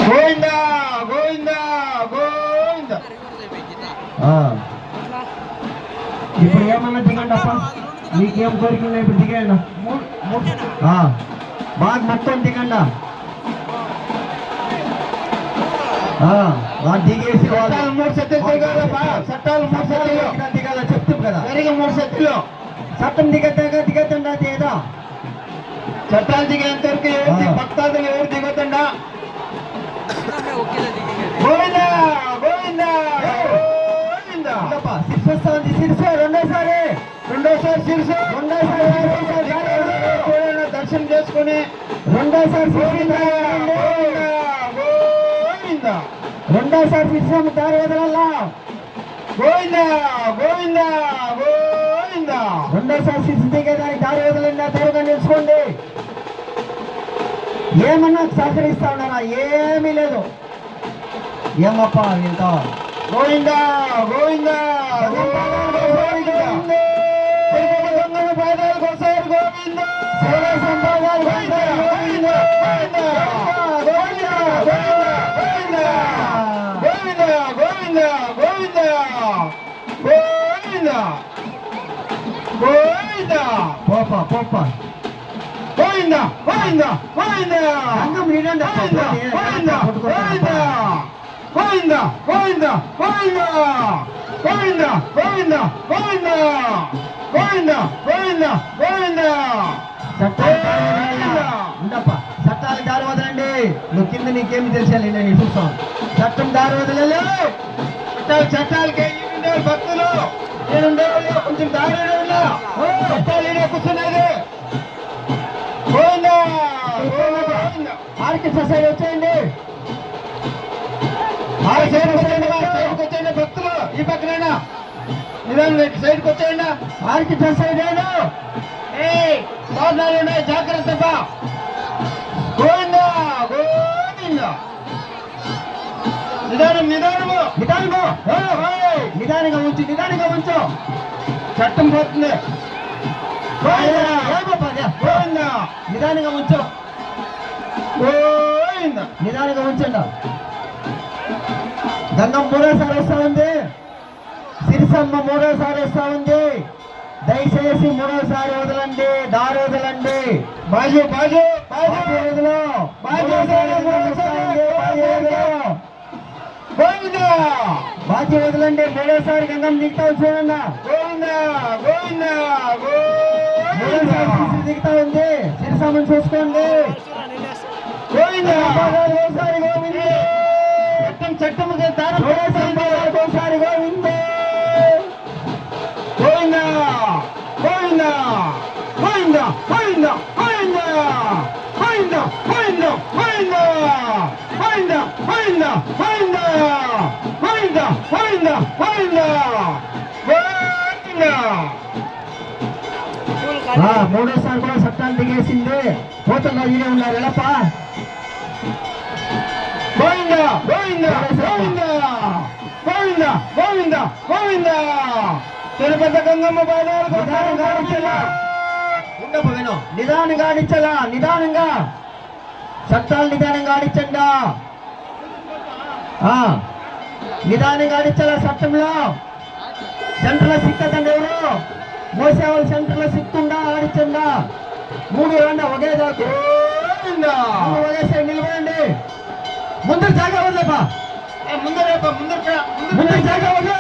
గోవిందా గోవిందా గోవిందా. ఇప్పుడు ఏమన్నా దిగండి అప్ప, మీకేం కోరికలు ఇప్పుడు దిగండి. బాగా మొత్తం దిగండి. దిగేసి చట్టాలు 3 సత్తులు దిగాల, చట్టాలు 3 సత్తులు దిగాల చెప్తాం కదా. సరిగా 3 సత్తులు చట్టం దిగతండా ఏదో చట్టాలు దిగేంత వరకు భక్తాదులు ఎవరు దిగొద్దండా. గోవిందా గోవిందా గోవిందా. శిర్స వస్తుంది, శిర్స రెండోసారి శిర్స దర్శనం చేసుకుని రెండోసారి గోవిందా. రెండోసారి శిర్స దారి వదలల్లా. గోవిందా గోవిందా గోవిందా. రెండోసారి శిర్స దిగేదానికి దారి వదలండి. త్వరగా నిలుచుకోండి. ఏమన్నా సహకరిస్తా ఉన్నారా? ఏమీ లేదు. ఏమప్ప ఇంత గోవిందా గోవిందా గోవిందా గోవిందా గోవిందా. సంఘం లీడండి. గోవిందా గోవిందా గోవిందా గోవిందా గోవిందా గోవిందా గోవిందా గోవిందా గోవిందా గోవిందా గోవిందా గోవిందా. ఉండప్ప, చట్టాలు దారి వదలండి. నువ్వు కింద నీకేమి తెలిసాలి నేను చూస్తాను. చట్టం దారి వదలలే. చట్టాలకి భక్తులు నేనుండే కొంచెం దారి చట్టాలు కూర్చున్నది. గోవిందా ఆర్కెస్ట్రా సైడ్ వచ్చేయండి. వచ్చేయండి భక్తులు. ఈ పక్కనైనా నిదానం సైడ్కి వచ్చేయండి. ఆర్కెస్ట్రా సైడ్ సాధనాలు ఉన్నాయి, జాగ్రత్త. గోవిందా గోవిందా. నిదానం నిదానము నిదానంగా నిదానంగా ఉంచు, నిదానంగా ఉంచు. చట్టం పోతుంది. గోవిందా నిదానంగా ఉంచు. గోవిందా నిదానంగా ఉంచండి. గంగం 3సారి వస్తా ఉంది. సిరిసమ్మ 3సారి వస్తా ఉంది. దయచేసి 3సారి వదలండి, దారి వదలండి. బాజు బాజు బాజు వదలు. బాజీ వదలండి. 3సారి గంగం దిగుతా చూడండి. గోవిందా గోవిందా సిరిసి దిగుతా ఉంది. సిరిసమ్మని చూసుకోండి. గోవిందా ఒకసారి గోవిందే. చట్టం ఒకసారి గోవిందే. గోవిందా గోవిందా గోవిందా గోవిందా గోవిందా గోవిందా గోవిందా గోవిందా గోవిందా గోవిందా గోవిందా గోవిందా గోవిందా గోవిందా గోవిందా. 3సారి కూడా చట్టాలు దిగేసింది. పోతున్నా ఈడే ఉన్నారు. ఎలప్ప గోవిందా గోవిందా గోవిందా గోవిందా గోవిందా గోవిందా. తిరుపతి గంగమ్మ బాధాలు ఉండపోయాను. నిదానంగా ఆడించాలా, నిదానంగా. చట్టాలు నిదానంగా ఆడించండా. నిదానంగా ఆడించాలా. చట్టంలో సెంటర్లో సిక్కదండి. ఎవరు మోసేవాళ్ళు సెంటర్లో సిక్తుండా ఆడించండా. 3 రండి ఒకే దాకా. ఒకే సైడ్ నిలబడండి. ముందర జాగా వదిలేపా. ముందర ముందర జాగా వదిలే.